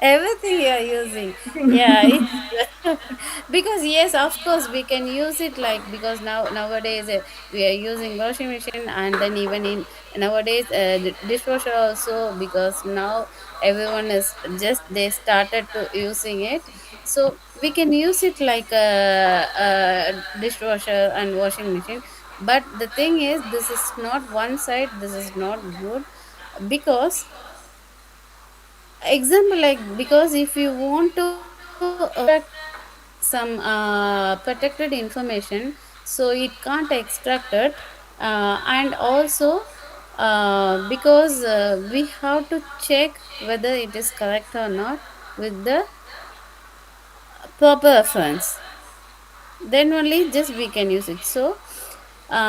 Everything you are using. Yeah, it's because yes, of course we can use it, like because nowadays we are using washing machine, and then even in nowadays dishwasher also, because now everyone is just they started to using it. So we can use it like a dishwasher and washing machine. But the thing is, this is not one side, this is not good. Because example, like because if you want to some protected information, so it can't extract it. And also because we have to check whether it is correct or not with the proper reference, then only just we can use it. So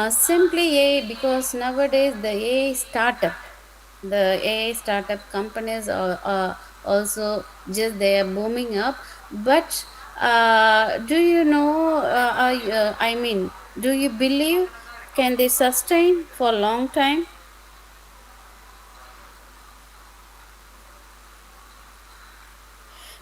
simply AI, because nowadays the AI startup, the AI startup companies are also just they are booming up. But do you know I mean, do you believe can they sustain for long time?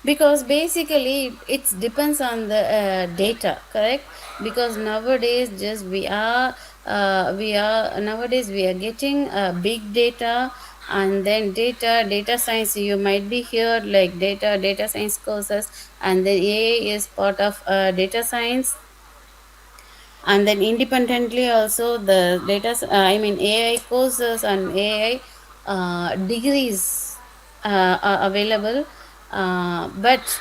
Because basically it depends on the data, correct? Because nowadays just we are nowadays we are getting big data. And then data science, you might be here like data science courses, and then AI is part of data science. And then independently also the I mean AI courses and AI degrees are available. But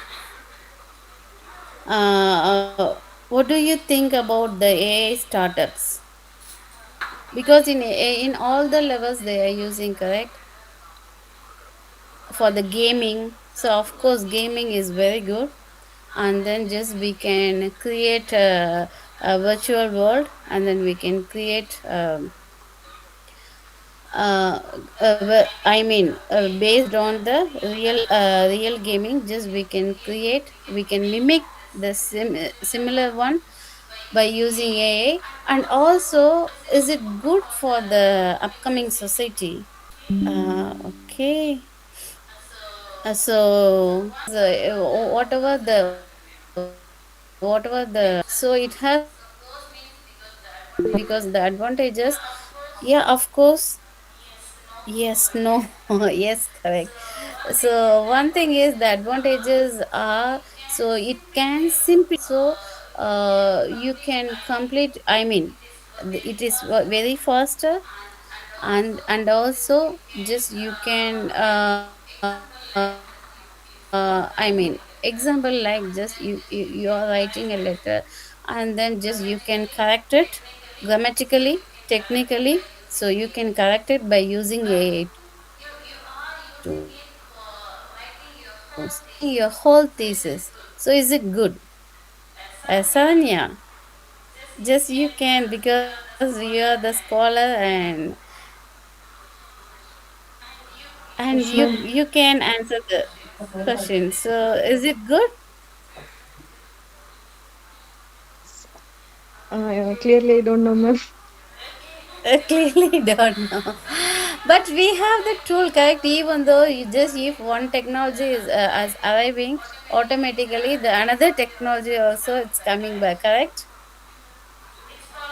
what do you think about the AI startups? Because in all the levels they are using, correct? For the gaming, so of course gaming is very good. And then just we can create a virtual world, and then we can create I mean, based on the real gaming, just we can create, we can mimic the similar one by using AI. And also, is it good for the upcoming society? Okay. So whatever the so it has because the advantages. Yeah, of course. Yes, no, yes, correct. So one thing is the advantages are, so it can simply so you can complete. I mean, it is very faster. And also just you can I mean, example, like just you are writing a letter, and then just you can correct it grammatically, technically. So you can correct it by using AI tools. And writing your whole thesis. So is it good? Saranya, just you can, because you are the scholar, and Yes, you ma'am. you can answer the question. So is it good? Clearly, I don't know, ma'am. Clearly don't know. But we have the tool, correct? Even though you just, if one technology is as arriving, automatically the another technology also it's coming back, correct?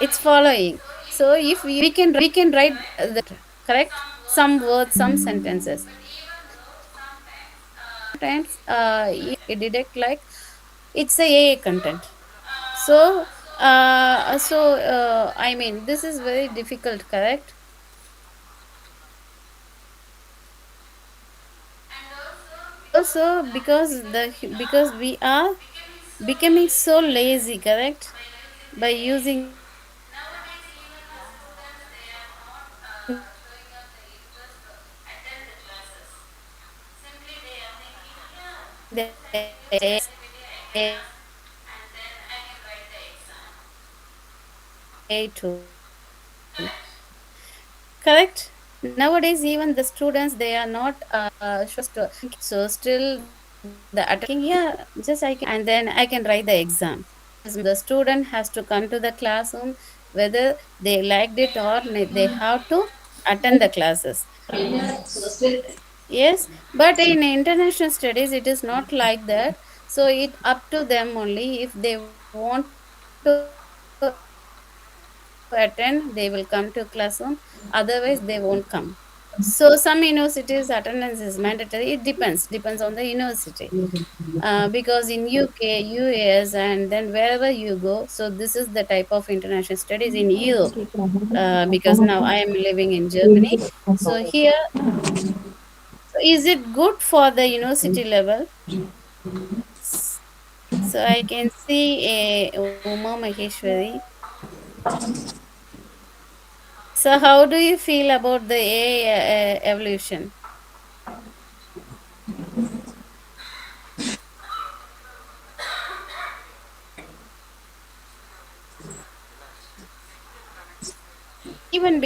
It's following. So if we can write correct, some words, some sentences. Sometimes it detect like it's a AI content. So I mean, this is very difficult, correct? And also because we are becoming so lazy, correct? By using AI, nowadays even the students they are not showing up the interest to attend the classes. Simply they are thinking, yeah, just I can go to social media, I can ask, and then I can write the exam. Correct. Nowadays even the students they are not showing interest. So still the attending, yeah, just I can, and then I can write the exam. The student has to come to the classroom, whether they liked it or they have to attend the classes. Yes, but in international studies, it is not like that. So it up to them only. If they want to attend, they will come to classroom. Otherwise, they won't come. So some universities attendance is mandatory. It depends on the university. Because in UK, US, and then wherever you go, so this is the type of international studies in EU. Because now I am living in Germany, so here, so is it good for the university level? S- So I can see a Uma Maheshwari. So how do you feel about the AI evolution? Even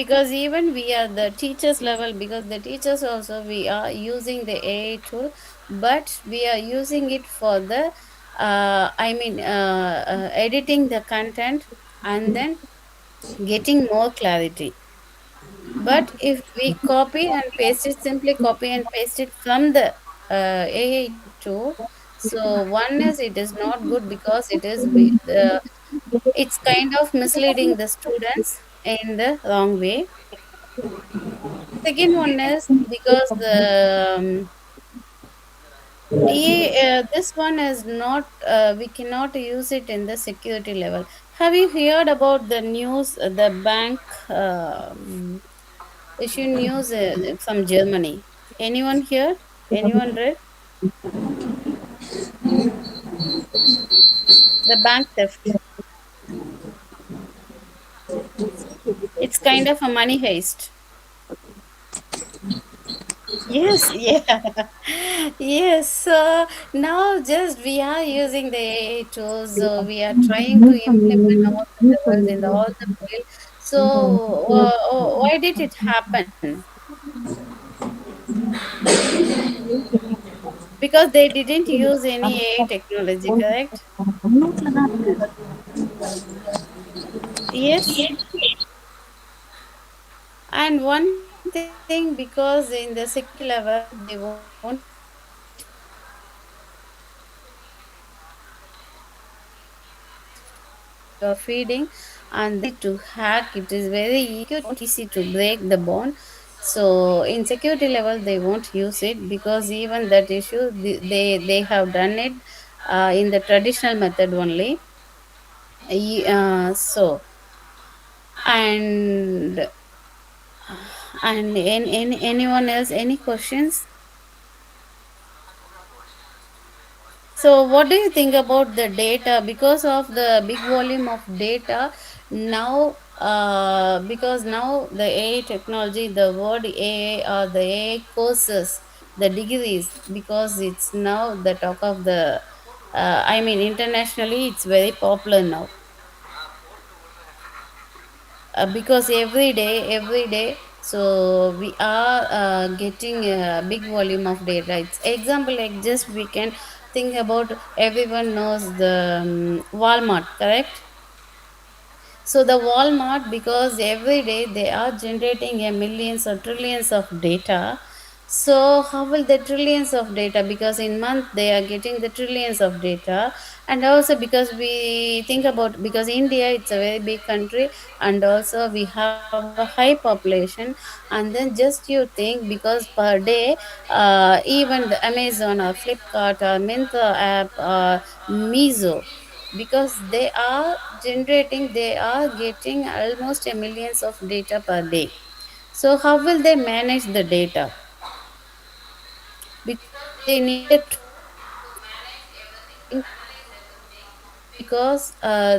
we are the teachers level, because the teachers also we are using the AI tool, but we are using it for the editing the content, and then getting more clarity. But if we copy and paste it, simply copy and paste it from the AI tool, so one is it is not good, because it's kind of misleading the students in the wrong way. Second one is because this one is not, we cannot use it in the security level. Have you heard about the news, the bank issue news from Germany? Anyone here? Anyone read? The bank theft. It's kind of a money heist. Yes, yeah. Yes. So now just we are using the AI tools. So we are trying to implement all the levels in the all the field. So why did it happen? Because they didn't use any AI technology, correct? Yes. And one thing, because in the security level, they won't use it because you are feeding, and then it is very easy to hack, it is very easy to break the bond. So in security level they won't use it, because even that issue they have done it in the traditional method only. So and anyone else, any questions? So, what do you think about the data? Because of the big volume of data now, because now the AI technology, the word AI or the AI courses, the degrees, because it's now the talk of the, internationally, it's very popular now. Because every day, so we are getting a big volume of data. It's example, like just we can think about, everyone knows the Walmart, correct? So the Walmart, because every day they are generating a millions or trillions of data. So how will the trillions of data? Because in month they are getting the trillions of data, and also because we think about, because India it's a very big country, and also we have a high population, and then just you think, because per day, even the Amazon or Flipkart or Myntra app or Mizo, because they are getting almost a millions of data per day. So how will they manage the data? Because they need a tool to manage everything, because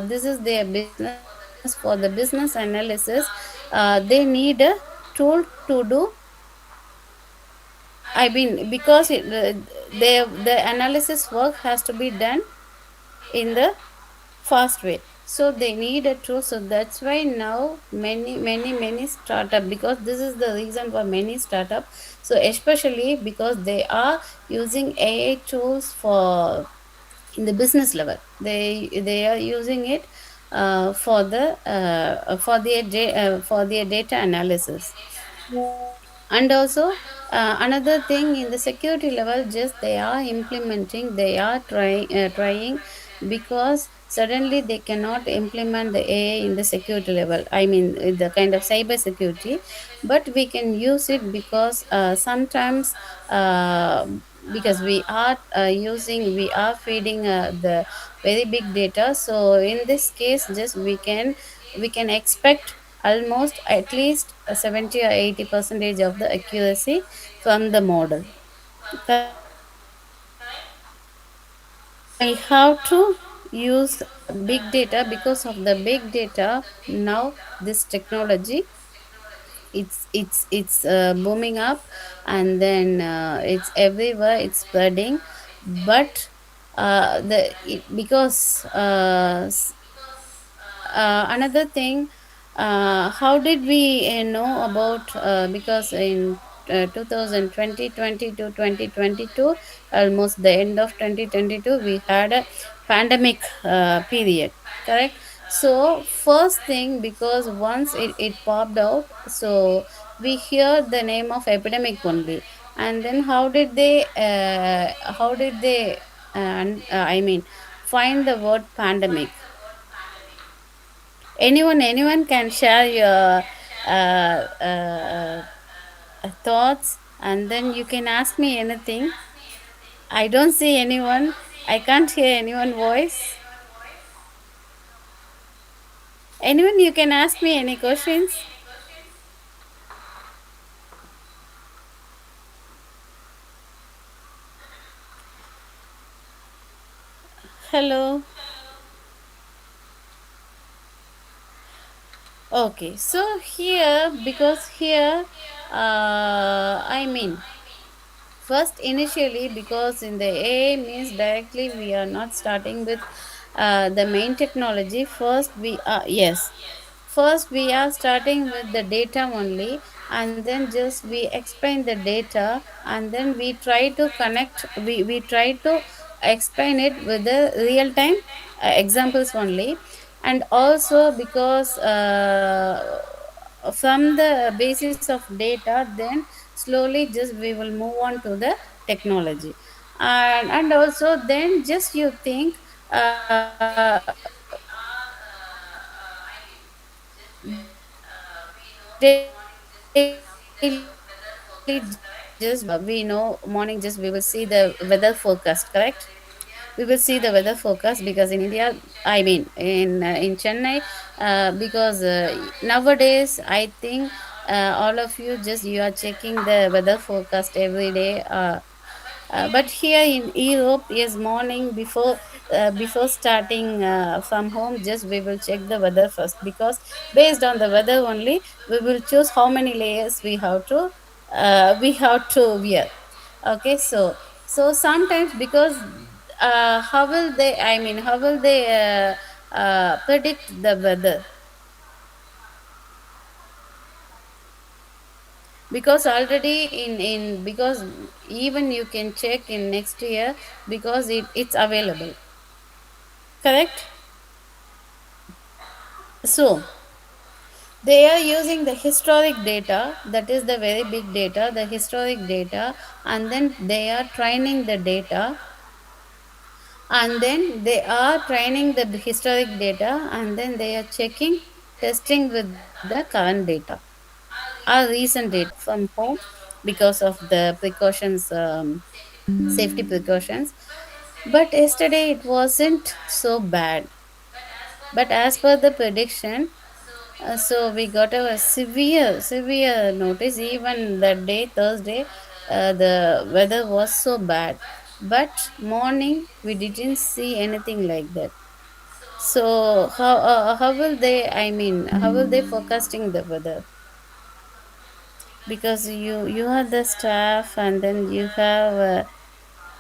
this is their business. For the business analysis, they need a tool to do, because the analysis work has to be done in the fast way. So they need a tool. So that's why now many startup, because this is the reason for many startup. So especially because they are using AI tools for, in the business level, they are using it for their data analysis. And also another thing in the security level, just they are implementing, they are trying, because suddenly they cannot implement the AI in the security level, I mean the kind of cyber security. But we can use it because sometimes uh, because we are feeding the very big data. So in this case, just we can expect almost at least 70 or 80 percentage of the accuracy from the model, correct? So we have to use big data. Because of the big data now, this technology, it's booming up, and then it's everywhere, it's spreading. But because another thing, how did we know about, because in 2020 to 2022, almost the end of 2022, we had a pandemic period, correct? So first thing, because once it popped out, so we hear the name of epidemic only. And then I mean, find the word pandemic. Anyone can share your thoughts, and then you can ask me anything. I don't see anyone, I can't hear anyone voice. Anyone, you can ask me any questions. Hello. Okay, so here, because here, I mean, first initially, because in the AI means directly, we are not starting with the main technology. First we are, yes, first we are starting with the data only, and then just we explain the data, and then we try to connect, we try to explain it with the real time examples only. And also because from the basis of data, then slowly just we will move on to the technology. And also then just you think, daily just we know morning, just we will see the weather forecast, correct? We will see the weather forecast, because in India, I mean in Chennai, because nowadays I think all of you, just you are checking the weather forecast every day. But here in Europe, yes, morning before starting from home, just we will check the weather first, because based on the weather only, we will choose how many layers we have to wear. Okay, so sometimes, because how will they, I mean, how will they predict the weather? Because already in because even you can check in next year, because it's available, correct? So they are using the historic data, that is the very big data, the historic data, and then they are training the data, and then they are training the historic data, and then they are checking, testing with the current data or recent data from home, because of the precautions, safety precautions. But yesterday it wasn't so bad. But as per the prediction, so we got a severe notice. Even that day, Thursday, the weather was so bad. But morning, we didn't see anything like that. So how will they? I mean, how will they forecasting the weather? Because you are the staff, and then you have.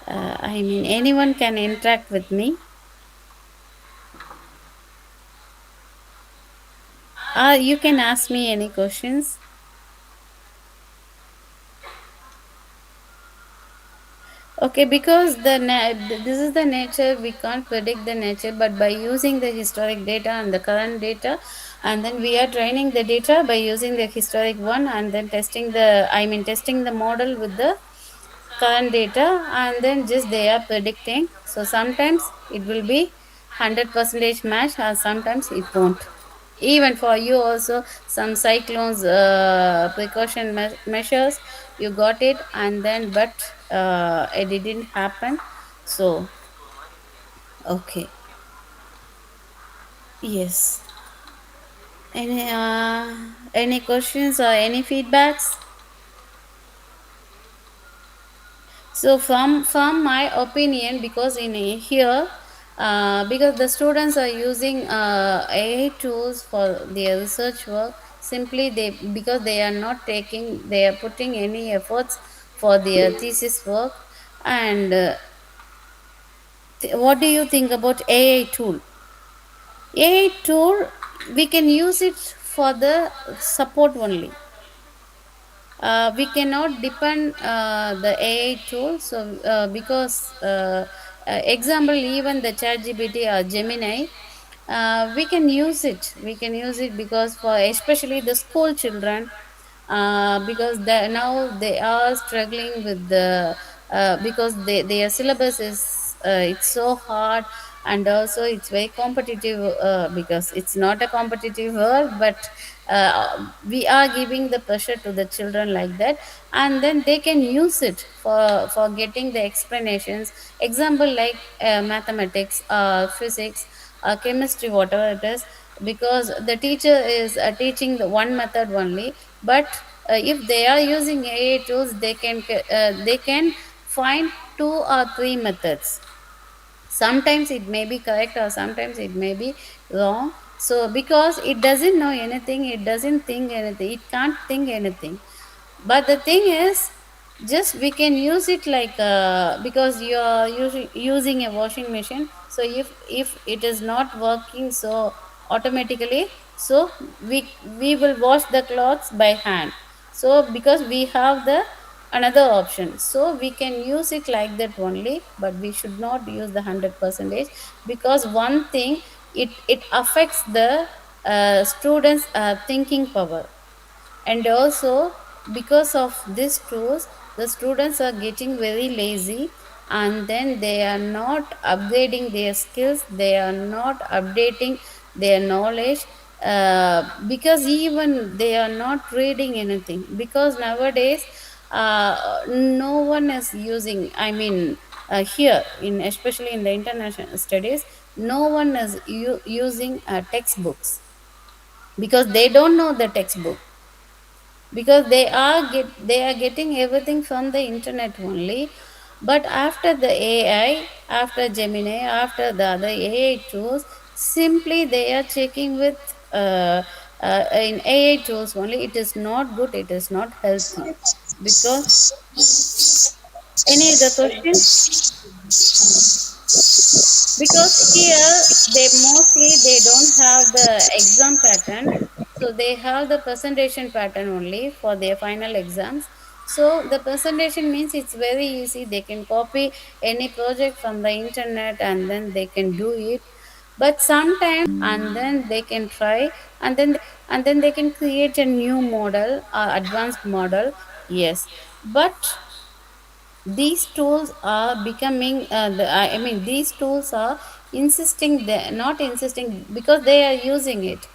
I mean, anyone can interact with me. You can ask me any questions. Okay, because this is the nature, we can't predict the nature, but by using the historic data and the current data, and then we are training the data by using the historic one, and then testing the model with the current data, and then just they are predicting. So sometimes it will be 100 percentage match, or sometimes it won't. Even for you also, some cyclones precaution measures, you got it, and then but it didn't happen. So okay. Yes. Any questions or any feedbacks? So from my opinion, because in here, because the students are using AI tools for their research work, simply they, because they are not taking, they are putting any efforts for their thesis work. And what do you think about AI tool? AI tool, we can use it for the support only. We cannot depend the AI tool. So because example, even the ChatGPT or Gemini, we can use it. We can use it because for especially the school children, because now they are struggling with the because their syllabus is it's so hard, and also it's very competitive, because it's not a competitive world, but we are giving the pressure to the children like that. And then they can use it for getting the explanations, example like mathematics, physics, chemistry, whatever it is, because the teacher is teaching the one method only. But if they are using AI tools, they can find two or three methods. Sometimes it may be correct, or sometimes it may be wrong. So because it doesn't know anything, it doesn't think anything, it can't think anything. But the thing is, just we can use it like, because you are using a washing machine. So if it is not working so automatically, so we will wash the clothes by hand. So because we have the another option, so we can use it like that only, but we should not use the 100 percentage. Because one thing, it affects the students thinking power. And also, because of these tools, the students are getting very lazy, and then they are not upgrading their skills, they are not updating their knowledge. Because even they are not reading anything, because nowadays no one is using, I mean, here in, especially in the international studies, no one is using textbooks, because they don't know the textbook. Because they are getting everything from the internet only. But after the AI, after Gemini, after the other AI tools, simply they are checking with in AI tools only. It is not good, it is not healthy. Because any other question? Because here they mostly they don't have the exam pattern, so they have the presentation pattern only for their final exams. So the presentation means it's very easy, they can copy any project from the internet, and then they can do it. But sometimes, and then they can try, and then they can create a new model, advanced model. Yes. But these tools are becoming I mean, these tools are insisting, they not insisting, because they are using it.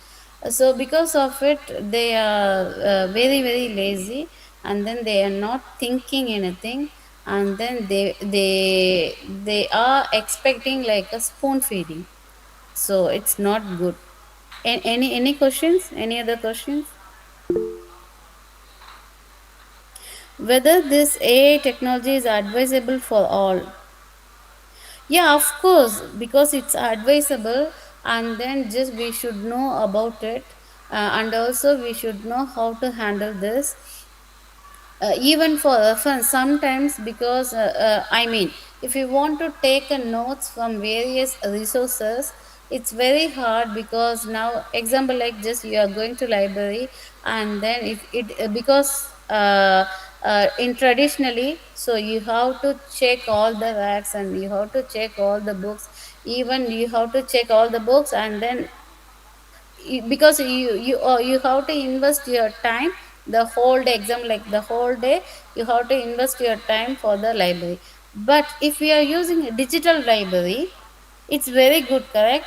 So because of it, they are very very lazy, and then they are not thinking anything. And then they are expecting like a spoon feeding. So it's not good. Any questions, any other questions? Whether this AI technology is advisable for all? Yeah, of course, because it's advisable, and then just we should know about it, and also we should know how to handle this, even for reference sometimes. Because I mean, if you want to take a notes from various resources, it's very hard. Because now, example like, just you are going to library, and then it because in traditionally, so you have to check all the racks and you have to check all the books. Even you have to check all the books, and then because you have to invest your time the whole day exam, like the whole day you have to invest your time for the library. But if we are using a digital library, it's very good, correct?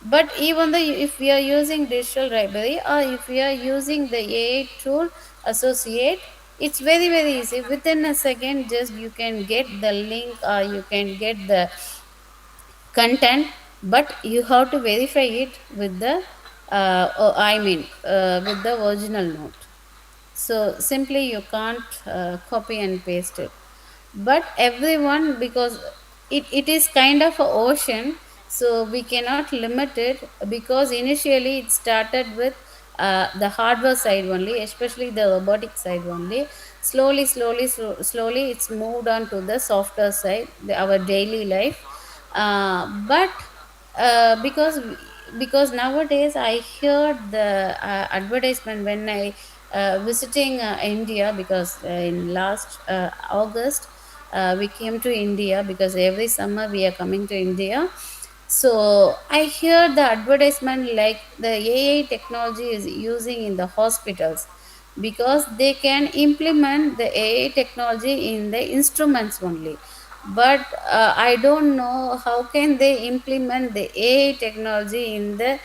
But even though if we are using digital library or if we are using the AI tool associate, it's very very easy. Within a second, just you can get the link or you can get the content, but you have to verify it with the with the original note. So simply you can't copy and paste it. But everyone, because it is kind of a ocean, so we cannot limit it, because initially it started with the hardware side only, especially the robotic side only. Slowly it's moved on to the software side, our daily life. But because nowadays I heard the advertisement when I visiting India, because in last August we came to India, because every summer we are coming to India. So I hear the advertisement like the AI technology is using in the hospitals, because they can implement the AI technology in the instruments only. But I don't know how can they implement the AI technology in the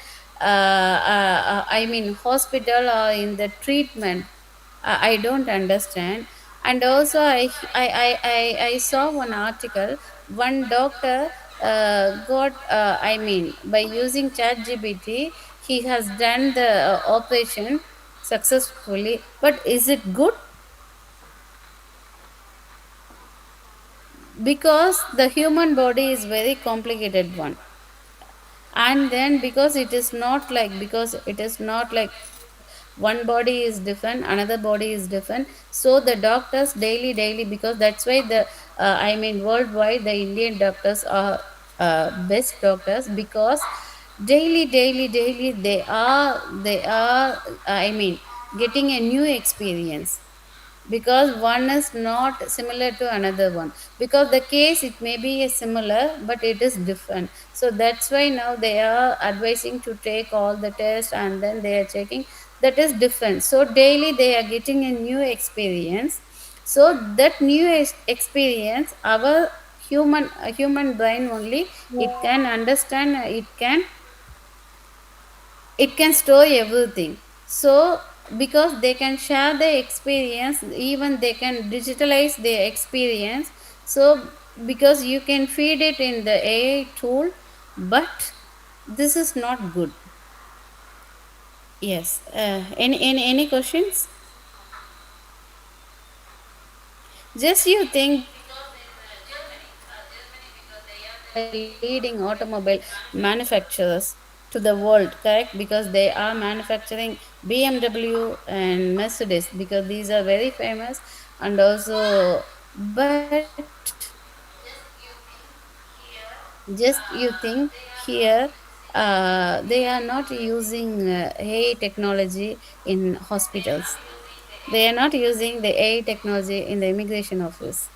hospital or in the treatment. I don't understand. And also I saw one article. One doctor got by using chat gpt, he has done the operation successfully. But is it good? Because the human body is very complicated one. And then because it is not like one body is different, another body is different. So the doctors daily, because that's why the worldwide the Indian doctors are best doctors, because daily they are getting a new experience, because one is not similar to another one. Because the case it may be a similar but it is different, so that's why now they are advising to take all the tests and then they are checking that is different. So daily they are getting a new experience. So that new experience, our human brain only, it can understand, it can store everything. So because they can share their experience, even they can digitalize their experience. So because you can feed it in the AI tool, but this is not good. Yes. Any questions? Just you think, because in Germany, because they are the leading automobile manufacturers to the world, correct? Because they are manufacturing BMW and Mercedes, because these are very famous. And also, but just you think here, they are not using AI technology in hospitals. They are not using the AI technology in the immigration office.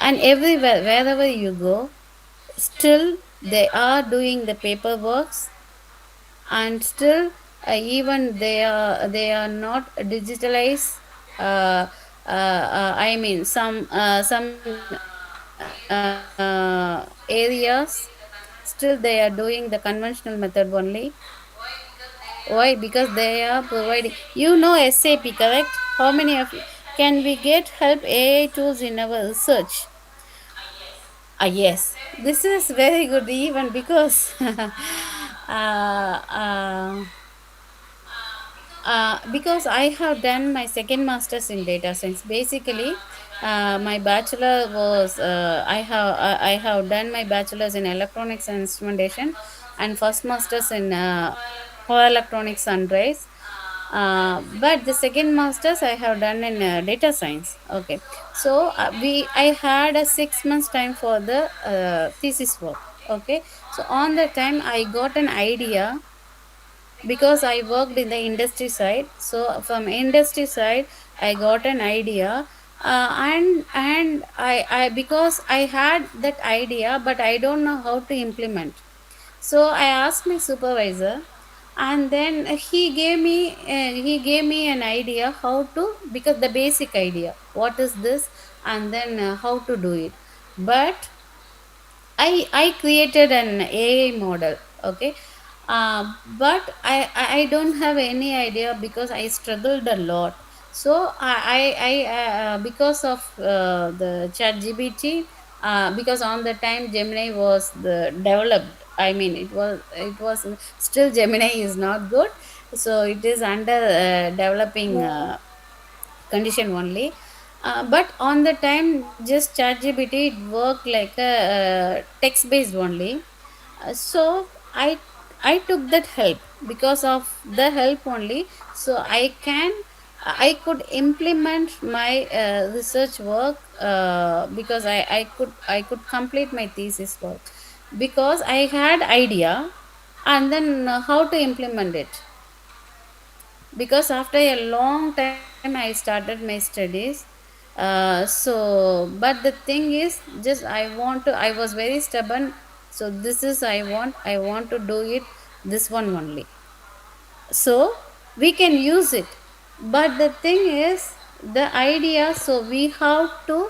And everywhere, wherever you go, still they are doing the paperwork. And still even they are not digitalized. uh, some areas, still they are doing the conventional method only. Why? Because they are providing, SAP, correct? How many of you can we get help AI tools in our research? Yes, this is very good, even because uh, because I have done my second master's in data science. Basically, my bachelor was I have done my bachelor's in electronics and instrumentation, and first master's in power electronics sunrise. But the second master's I have done in data science. Okay, so I had a 6 months time for the thesis work. Okay, so on that time I got an idea, because I worked in the industry side. So from industry side, I got an idea. And I because I had that idea, but I don't know how to implement. So I asked my supervisor, and then he gave me an idea how to, because the basic idea what is this, and then how to do it. But I created an AI model, okay. But I don't have any idea because I struggled a lot. So because of the chat GBT, because on the time Gemini was the developed, I mean it was still Gemini is not good, so it is under developing condition only. But on the time just ChatGPT it worked like a text based only. So I took that help. Because of the help only, so I could implement my research work, because I could complete my thesis work, because I had idea, and then how to implement it. Because after a long time I started my studies. So but the thing is, just I was very stubborn. So this is I want to do it, this one only. So we can use it. But the thing is, the idea, so we have to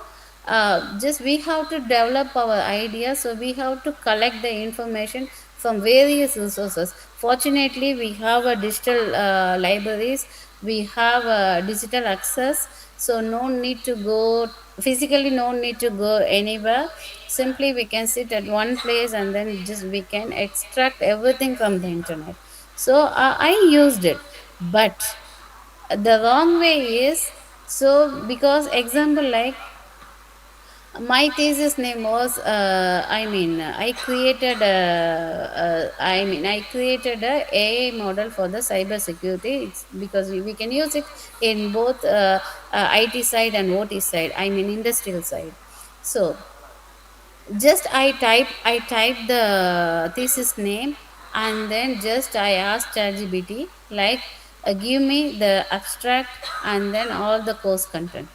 just we have to develop our idea, so we have to collect the information from various resources. Fortunately we have a digital libraries, we have digital access. So no need to go physically, no need to go anywhere. Simply we can sit at one place, and then just we can extract everything from the internet. So I used it. But the wrong way is, so because example like my thesis name was I created a AI model for the cyber security. It's because we can use it in both IT side and OT side, I mean industrial side. So just I typed the thesis name, and then just I asked ChatGPT like, give me the abstract and then all the course content.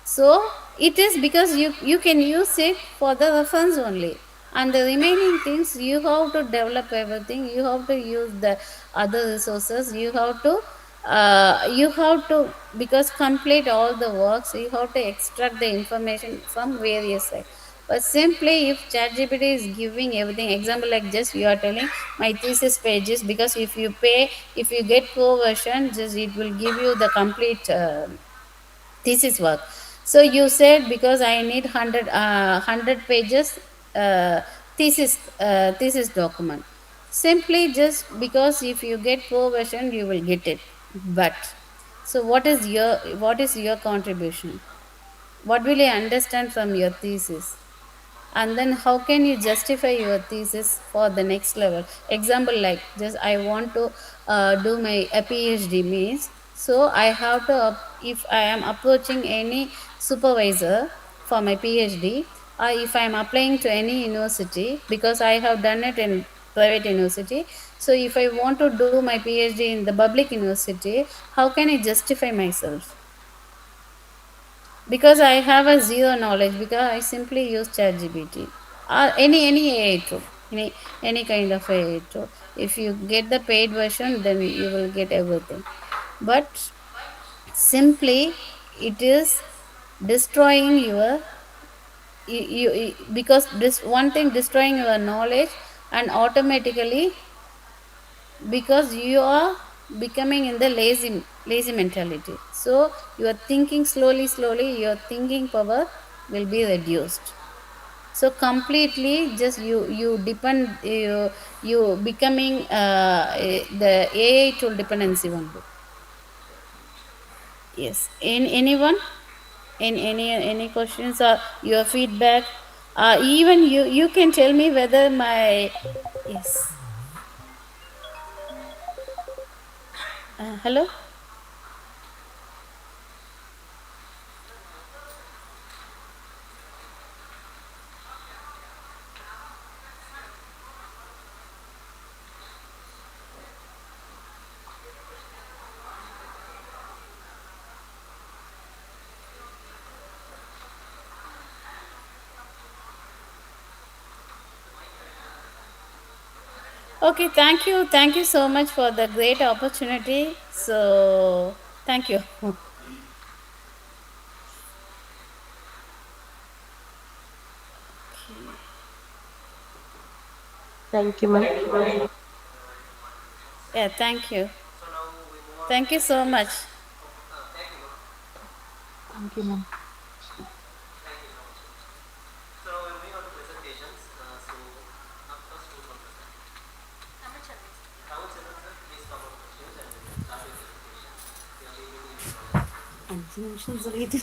So it is because you can use it for the reference only, and the remaining things you have to develop everything, you have to use the other resources, you have to because complete all the works, you have to extract the information from various sides. But simply if ChatGPT is giving everything, example like just you are telling my thesis pages, because if you get pro version, just it will give you the complete thesis work. So you said because I need 100 pages uh, thesis document. Simply just because if you get pro version you will get it. But so what is your contribution? What will you understand from your thesis? And then how can you justify your thesis for the next level? Example like just I want to do my a PhD means, so I have to if I am approaching any supervisor for my PhD, or if I am applying to any university, because I have done it in private university. So if I want to do my PhD in the public university, how can I justify myself? Because I have a zero knowledge, because I simply use ChatGPT or any AI tool, any kind of AI tool. If you get the paid version, then you will get everything. But simply it is destroying your because this one thing destroying your knowledge, and automatically because you are becoming in the lazy mentality. So you are thinking slowly, your thinking power will be reduced. So completely just you becoming the AI tool dependency only. Yes, in anyone, in any questions or your feedback, even you can tell me whether my yes. Hello. Okay, thank you so much for the great opportunity. So thank you. Okay. Thank you, ma'am. Yeah, thank you. Thank you so much. Thank you, ma'am. അഞ്ച് നിമിഷം ചെറിയത്.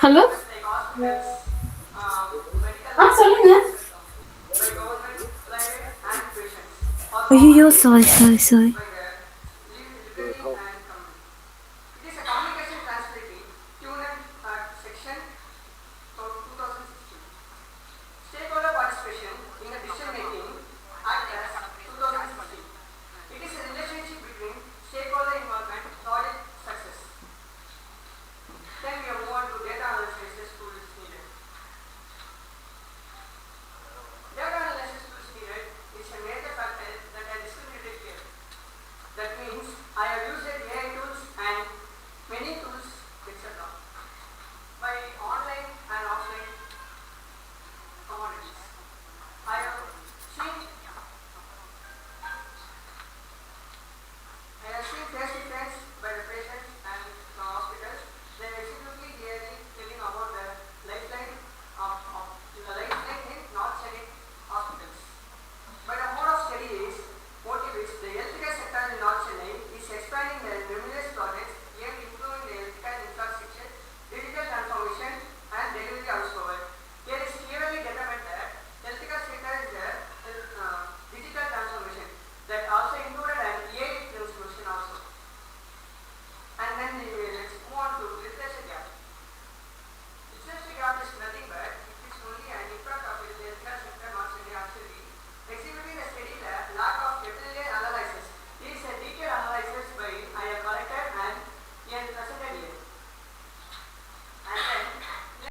Hello. சொல்லுங்க. ஐயோ, sorry sorry sorry.